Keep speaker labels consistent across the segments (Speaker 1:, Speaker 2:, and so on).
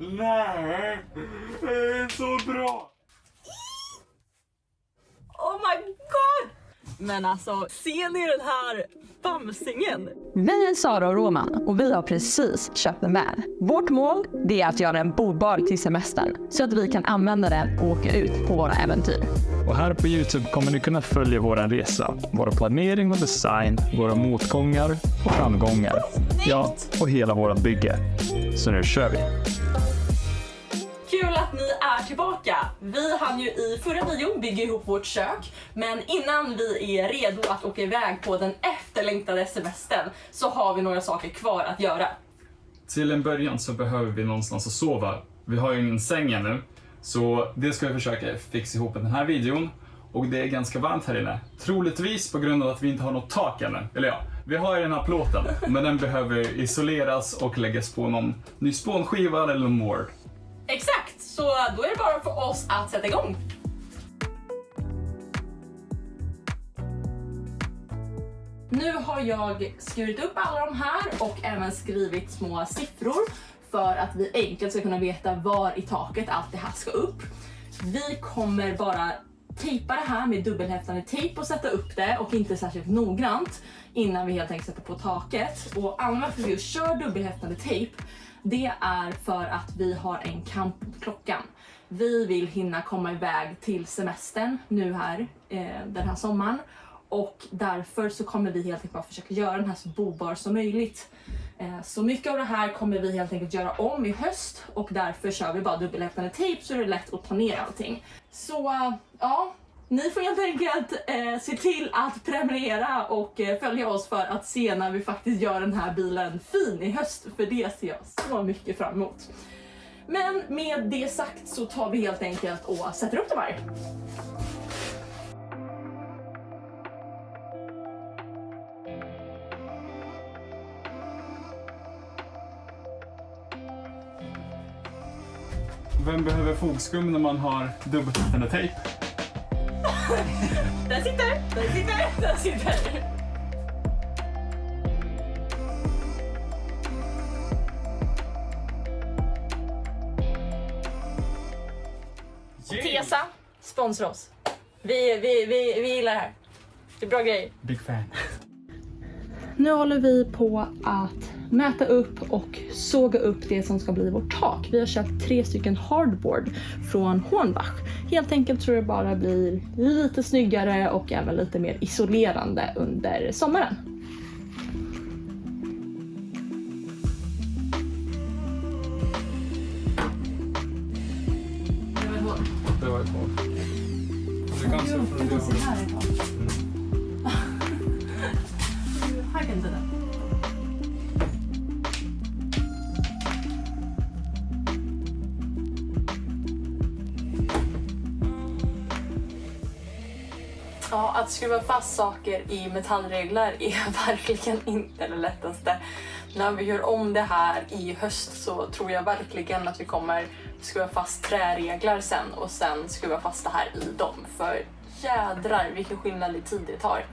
Speaker 1: Nej, det är så bra!
Speaker 2: Oh my god! Men alltså, ser ni den här bamsingen?
Speaker 3: Vi är Sara och Roman och vi har precis köpt en van. Vårt mål det är att göra den bodbar till semestern så att vi kan använda den och åka ut på våra äventyr.
Speaker 4: Och här på YouTube kommer ni kunna följa vår resa, vår planering och design, våra motgångar och framgångar. Ja, och hela vårt bygge. Så nu kör vi!
Speaker 2: Kul att ni är tillbaka! Vi hann ju i förra videon bygga ihop vårt kök, men innan vi är redo att åka iväg på den efterlängtade semestern så har vi några saker kvar att göra.
Speaker 1: Till en början så behöver vi någonstans att sova. Vi har ju ingen säng ännu, så det ska vi försöka fixa ihop i den här videon. Och det är ganska varmt här inne. Troligtvis på grund av att vi inte har något tak ännu. Eller ja, vi har ju den här plåten, men den behöver isoleras och läggas på någon ny spånskiva eller någon board.
Speaker 2: Exakt, så då är det bara för oss att sätta igång. Nu har jag skurit upp alla de här och även skrivit små siffror för att vi enkelt ska kunna veta var i taket allt det här ska upp. Vi kommer bara tejpa det här med dubbelhäftande tejp och sätta upp det och inte särskilt noggrant innan vi helt enkelt sätter på taket. Och anledningen varför vi kör dubbelhäftande tejp, det är för att vi har en kamp mot klockan. Vi vill hinna komma iväg till semestern nu här den här sommaren. Och därför så kommer vi helt enkelt bara försöka göra den här så bobar som möjligt. Så mycket av det här kommer vi helt enkelt göra om i höst. Och därför kör vi bara dubbelhäftande tejp så är det lätt att ta ner allting. Så ja, ni får helt enkelt se till att prenumerera och följa oss för att se när vi faktiskt gör den här bilen fin i höst. För det ser jag så mycket fram emot. Men med det sagt så tar vi helt enkelt och sätter upp de här.
Speaker 1: Vem behöver fogskum när man har dubbelhäftande tejp?
Speaker 2: Den sitter. Tesa, sponsra oss. Vi gillar det här. Det är bra grejer.
Speaker 1: Big fan.
Speaker 3: Nu håller vi på att mäta upp och såga upp det som ska bli vårt tak. Vi har köpt 3 stycken hardboard från Hornbach. Helt enkelt tror jag bara blir lite snyggare och även lite mer isolerande under sommaren.
Speaker 1: Det var ett hål. Du kan se från det hållet.
Speaker 2: Här kan det. Ja, att skruva fast saker i metallreglar är verkligen inte det lättaste. När vi gör om det här i höst så tror jag verkligen att vi kommer skruva fast träreglar sen och sen skruva fast det här i dem. För jädrar vilken skillnad i tid det tar.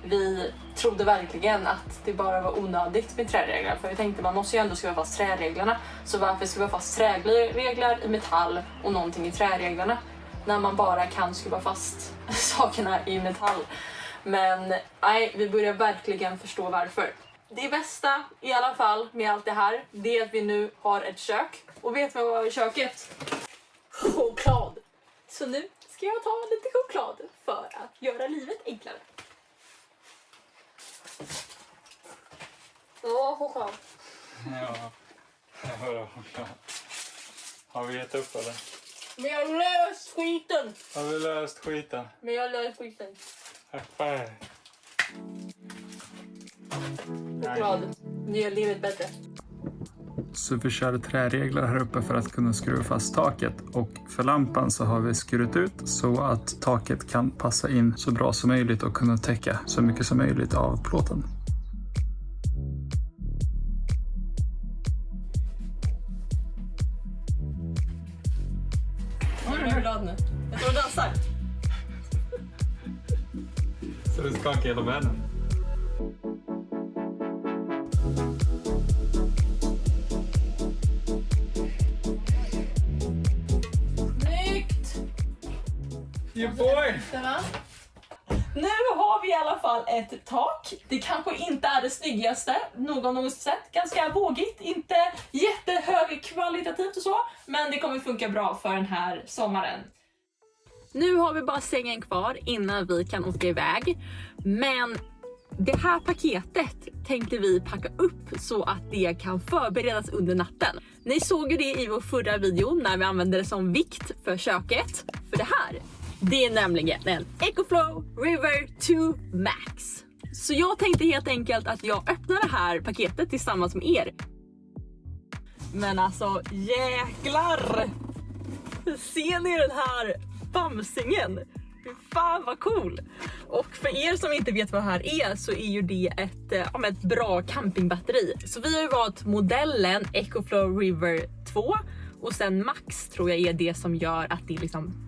Speaker 2: Vi trodde verkligen att det bara var onödigt med träreglar, för vi tänkte man måste ju ändå skruva fast träreglarna, så varför skruva fast träreglar i metall och någonting i träreglarna när man bara kan skruva fast sakerna i metall. Men nej, vi börjar verkligen förstå varför. Det bästa i alla fall med allt det här, det är att vi nu har ett kök. Och vet vad vi har i köket? Choklad! Så nu ska jag ta lite choklad för att göra livet enklare. Choklad.
Speaker 1: Ja, jag hör choklad. Har vi gett upp eller?
Speaker 2: Men jag har löst skiten!
Speaker 1: Har vi löst skiten?
Speaker 2: Men jag har löst skiten. Choklad. Nu gör livet bättre.
Speaker 4: Så vi kör träreglar här uppe för att kunna skruva fast taket, och för lampan så har vi skurit ut så att taket kan passa in så bra som möjligt och kunna täcka så mycket som möjligt av plåten.
Speaker 2: Jag är glad nu. Jag tror du dansar.
Speaker 1: Så du skakar hela världen. You boy!
Speaker 2: Nu har vi i alla fall ett tak. Det kanske inte är det snyggaste någon sett. Ganska vågigt, inte jättehög kvalitativt och så. Men det kommer funka bra för den här sommaren. Nu har vi bara sängen kvar innan vi kan åka iväg. Men det här paketet tänkte vi packa upp så att det kan förberedas under natten. Ni såg ju det i vår förra video när vi använde det som vikt för köket. För det här, det är nämligen en EcoFlow River 2 Max. Så jag tänkte helt enkelt att jag öppnar det här paketet tillsammans med er. Men alltså jäklar! Ser ni den här bamsingen? Fan vad cool! Och för er som inte vet vad det här är så är ju det ett bra campingbatteri. Så vi har ju valt modellen EcoFlow River 2 och sen Max tror jag är det som gör att det är liksom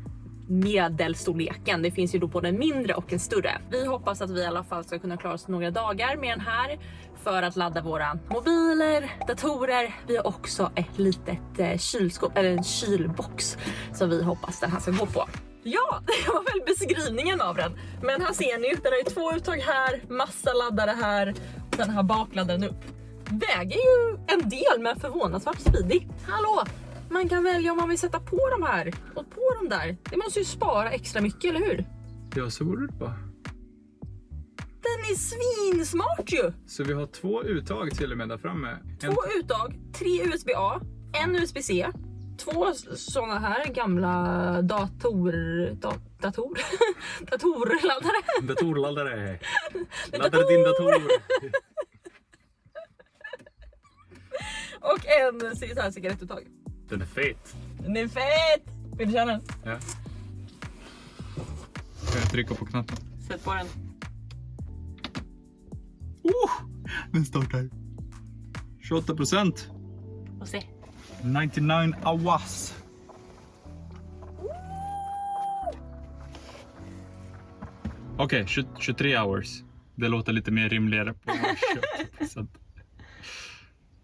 Speaker 2: medelstorleken. Det finns ju då både en mindre och en större. Vi hoppas att vi i alla fall ska kunna klara oss några dagar med den här för att ladda våra mobiler, datorer. Vi har också ett litet kylskåp eller en kylbox som vi hoppas den här ska gå på. Ja, det var väl beskrivningen av den. Men här ser ni, den har ju 2 uttag här, massa laddare här och den här bakladdaren upp. Väger ju en del men förvånansvärt smidig. Hallå! Man kan välja om man vill sätta på de här och på de där. Det måste ju spara extra mycket, eller hur?
Speaker 4: Ja, så borde det vara.
Speaker 2: Den är svinsmart ju!
Speaker 4: Så vi har 2 uttag till och med där framme.
Speaker 2: 2 uttag, 3 USB-A, en USB-C, 2 såna här gamla datorladdare.
Speaker 4: Datorladdare. Laddar din dator.
Speaker 2: Och en så här cigarettuttag.
Speaker 4: Den är fet.
Speaker 2: Den är fet! Vill du känna den?
Speaker 4: Ja. Kan jag trycka på knappen?
Speaker 2: Sätt på den.
Speaker 4: Den startar. 28%.
Speaker 2: Och se.
Speaker 4: 99 hours. Okej, 23 hours. Det låter lite mer rimligare på 20%.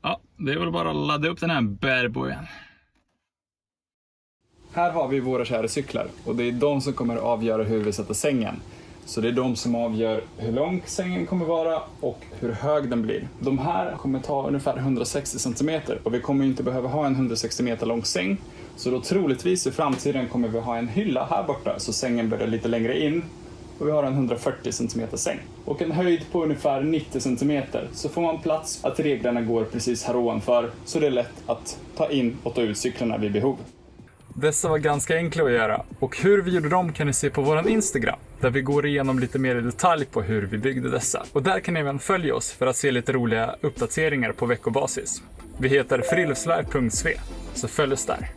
Speaker 4: Ja, det är väl bara att ladda upp den här bärbojen.
Speaker 1: Här har vi våra kära cyklar och det är de som kommer att avgöra hur vi sätter sängen. Så det är de som avgör hur lång sängen kommer vara och hur hög den blir. De här kommer ta ungefär 160 cm och vi kommer inte behöva ha en 160 meter lång säng. Så då troligtvis i framtiden kommer vi ha en hylla här borta så sängen börjar lite längre in. Och vi har en 140 cm säng. Och en höjd på ungefär 90 cm. Så får man plats att reglerna går precis här ovanför. Så det är lätt att ta in och ta ut cyklarna vid behov.
Speaker 4: Dessa var ganska enkla att göra och hur vi gjorde dem kan ni se på våran Instagram där vi går igenom lite mer i detalj på hur vi byggde dessa. Och där kan ni även följa oss för att se lite roliga uppdateringar på veckobasis. Vi heter friluftslive.sve, så följ oss där.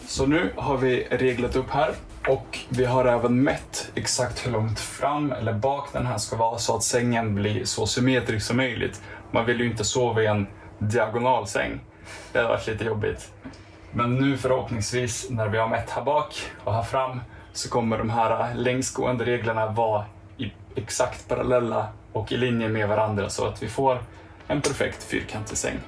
Speaker 1: Så nu har vi reglat upp här och vi har även mätt exakt hur långt fram eller bak den här ska vara så att sängen blir så symmetrisk som möjligt. Man vill ju inte sova i en diagonalsäng. Det har varit lite jobbigt. Men nu förhoppningsvis när vi har mätt här bak och här fram så kommer de här längsgående reglerna vara exakt parallella och i linje med varandra så att vi får en perfekt fyrkantig säng.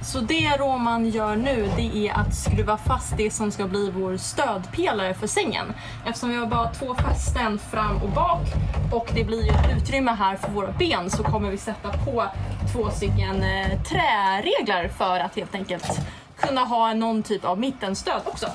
Speaker 2: Så det Roman gör nu, det är att skruva fast det som ska bli vår stödpelare för sängen. Eftersom vi har bara 2 fästen fram och bak och det blir ett utrymme här för våra ben så kommer vi sätta på 2 stycken träreglar för att helt enkelt kunna ha någon typ av mittenstöd också.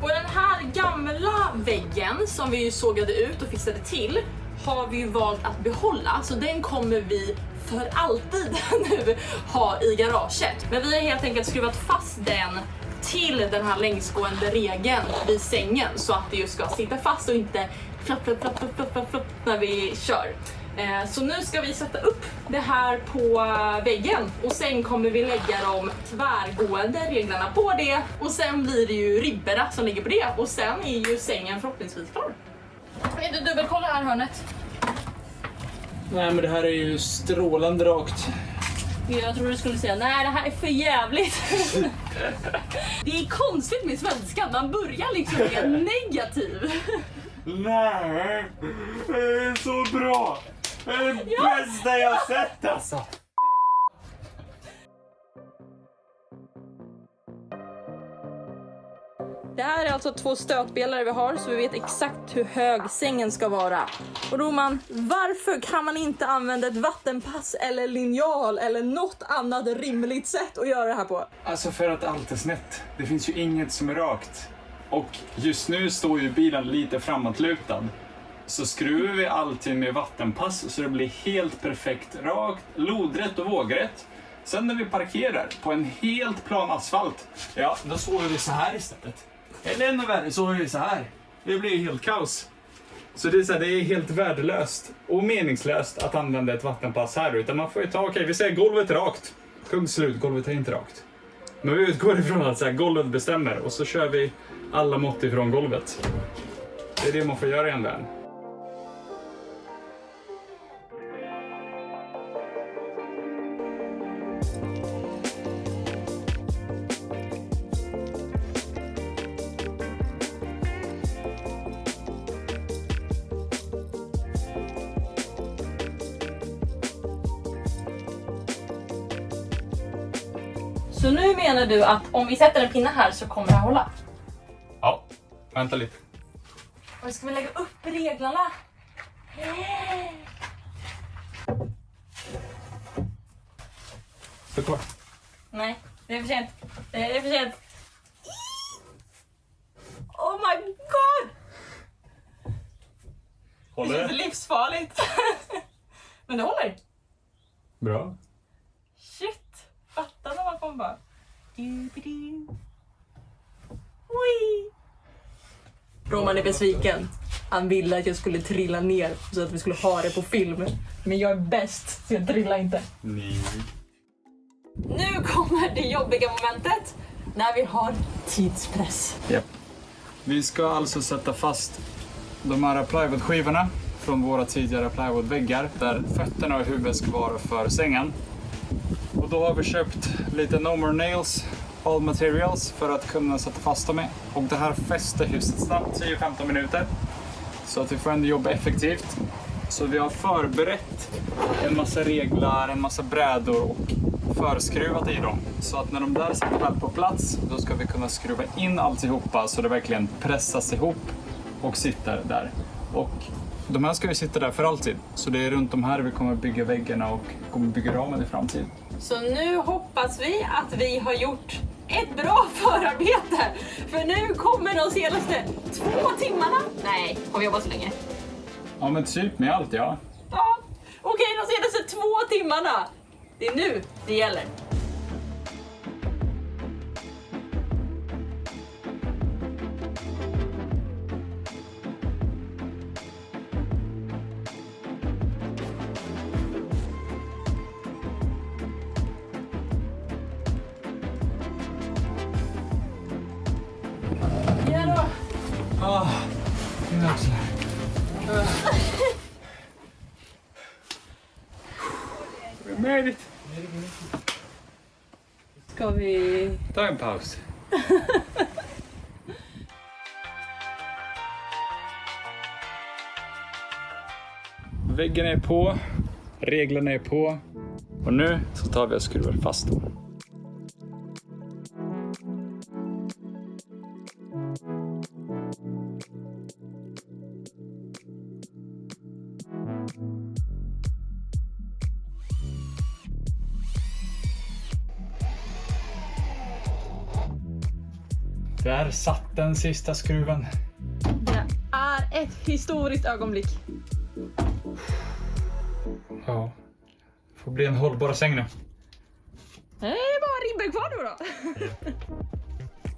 Speaker 2: På den här gamla väggen som vi sågade ut och fixade till har vi ju valt att behålla, så den kommer vi för alltid nu ha i garaget. Men vi har helt enkelt skruvat fast den till den här längsgående regeln vid sängen så att det just ska sitta fast och inte flapp när vi kör. Så nu ska vi sätta upp det här på väggen och sen kommer vi lägga de tvärgående reglerna på det och sen blir det ju ribborna som ligger på det och sen är ju sängen förhoppningsvis klar. Vill du dubbelkolla här hörnet?
Speaker 1: Nej men det här är ju strålande rakt.
Speaker 2: Jag trodde du skulle säga nej, det här är för jävligt. Det är konstigt med svenskan, man börjar liksom med negativ.
Speaker 1: Nej, det är så bra. Det är det bästa jag har sett alltså.
Speaker 3: Det här är alltså 2 stötbelare vi har så vi vet exakt hur hög sängen ska vara. Och Roman, varför kan man inte använda ett vattenpass eller linjal eller något annat rimligt sätt att göra det här på?
Speaker 1: Alltså för att allt är snett. Det finns ju inget som är rakt. Och just nu står ju bilen lite framåtlutad. Så skruvar vi allting med vattenpass så det blir helt perfekt rakt, lodrätt och vågrätt. Sen när vi parkerar på en helt plan asfalt, ja då sover vi så här istället. Eller ännu värre, sover vi så här. Det blir helt kaos. Så det är, så här, det är helt värdelöst och meningslöst att använda ett vattenpass här. Utan man får ju ta, okej, vi säger golvet är rakt. Punkt slut, golvet är inte rakt. Men vi utgår ifrån att så här, golvet bestämmer och så kör vi alla mått ifrån golvet. Det är det man får göra i en vän.
Speaker 2: Så nu menar du att om vi sätter en pinne här så kommer det hålla?
Speaker 1: Ja, vänta lite.
Speaker 2: Och ska vi lägga upp reglerna?
Speaker 1: För kvar.
Speaker 2: Nej, det är för sent. Det är för sent. Oh my god!
Speaker 1: Håller
Speaker 2: Det är
Speaker 1: det?
Speaker 2: livsfarligt. Men det håller.
Speaker 1: Bra.
Speaker 2: Shit. Fattar när man kommer bara... Du-du-du. Oj. Roman är besviken. Han ville att jag skulle trilla ner så att vi skulle ha det på film. Men jag är bäst, så jag trillar inte.
Speaker 1: Nej.
Speaker 2: Nu kommer det jobbiga momentet. När vi har tidspress.
Speaker 1: Japp. Vi ska alltså sätta fast de här plywoodskivorna från våra tidigare plywoodväggar där fötterna och huvudet ska vara för sängen. Och då har vi köpt lite No More Nails All Materials för att kunna sätta fast dem i. Och det här fäster hyfsat snabbt, 10-15 minuter. Så att vi får ändå jobba effektivt. Så vi har förberett en massa reglar, en massa brädor och förskruvat i dem. Så att när de där sitter väl på plats, då ska vi kunna skruva in alltihopa så det verkligen pressas ihop och sitter där. Och de här ska ju sitta där för alltid. Så det är runt de här vi kommer bygga väggarna och kommer bygga ramen i framtiden.
Speaker 2: Så nu hoppas vi att vi har gjort ett bra förarbete. För nu kommer de senaste 2 timmarna. Nej, har vi jobbat så länge?
Speaker 1: Ja men typ med allt ja.
Speaker 2: Ja, okej, de senaste 2 timmarna. Det är nu det gäller. Ja då.
Speaker 1: Mina axlar. Vi är med dit.
Speaker 2: Ska vi...
Speaker 1: Ta en paus. Väggen är på, reglerna är på och nu så tar vi och skruvar fast dem. Där satt den sista skruven.
Speaker 3: Det är ett historiskt ögonblick.
Speaker 1: Ja, får bli en hållbar säng nu.
Speaker 3: Det är bara ribbor kvar nu då.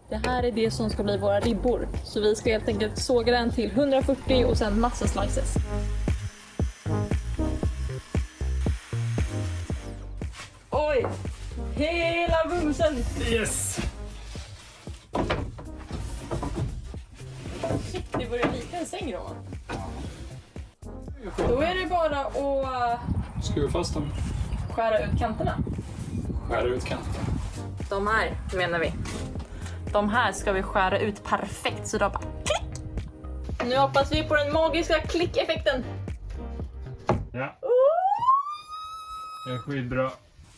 Speaker 3: Det här är det som ska bli våra ribbor. Så vi ska helt enkelt såga den till 140 och sen massa slices.
Speaker 2: Oj! Hela bumsen!
Speaker 1: Yes!
Speaker 2: Shit, det börjar lika en säng då. Då är det bara att
Speaker 1: Skruva fast dem.
Speaker 2: skära ut kanterna.
Speaker 1: skära ut kanten.
Speaker 3: De här menar vi. De här ska vi skära ut perfekt så då bara klick! Nu hoppas vi på den magiska klickeffekten.
Speaker 1: Ja. Det är skitbra.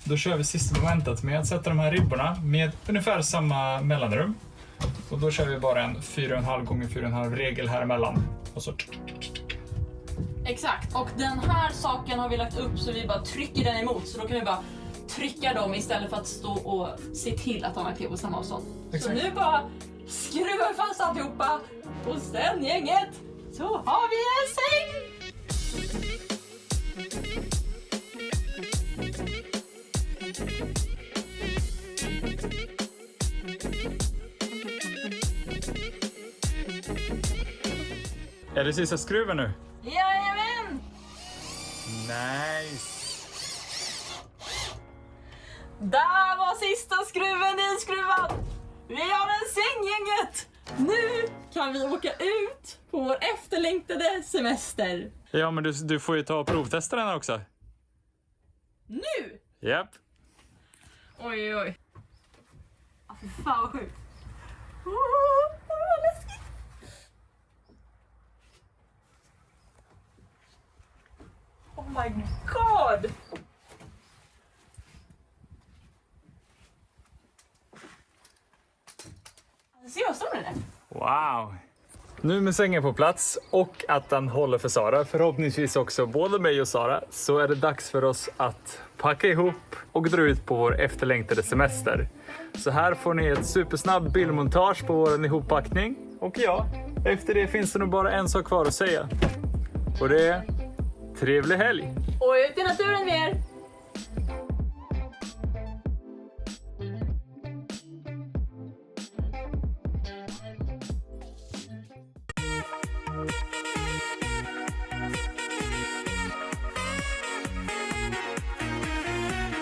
Speaker 1: Då kör vi sista momentet med att sätta de här ribborna med ungefär samma mellanrum. Och då kör vi bara en 4,5 gånger 4,5 regel här emellan. Och så...
Speaker 3: Exakt, och den här saken har vi lagt upp så vi bara trycker den emot. Så då kan vi bara trycka dem istället för att stå och se till att de är på samma avstånd.
Speaker 1: Exakt.
Speaker 3: Så nu bara skruvar vi fast alltihopa och sen gänget så har vi en säng!
Speaker 1: Är det sista skruven nu?
Speaker 3: Jajamän!
Speaker 1: Nice!
Speaker 3: Där var sista skruven inskruvad! Vi har en säng gänget! Nu kan vi åka ut på vår efterlängtade semester.
Speaker 1: Ja, men du får ju ta och provtesta den här också.
Speaker 3: Nu!
Speaker 1: Japp.
Speaker 3: Oj, oj. Fy fan vad sjukt. Vad läskigt. Oh my god! Se vad stor den är.
Speaker 1: Wow! Nu med sängen på plats och att den håller för Sara, förhoppningsvis också både mig och Sara, så är det dags för oss att packa ihop och dra ut på vår efterlängtade semester. Så här får ni ett supersnabb bildmontage på vår ihoppackning. Och ja, efter det finns det nog bara en sak kvar att säga. Och det är trevlig helg!
Speaker 3: Och ut i naturen med er!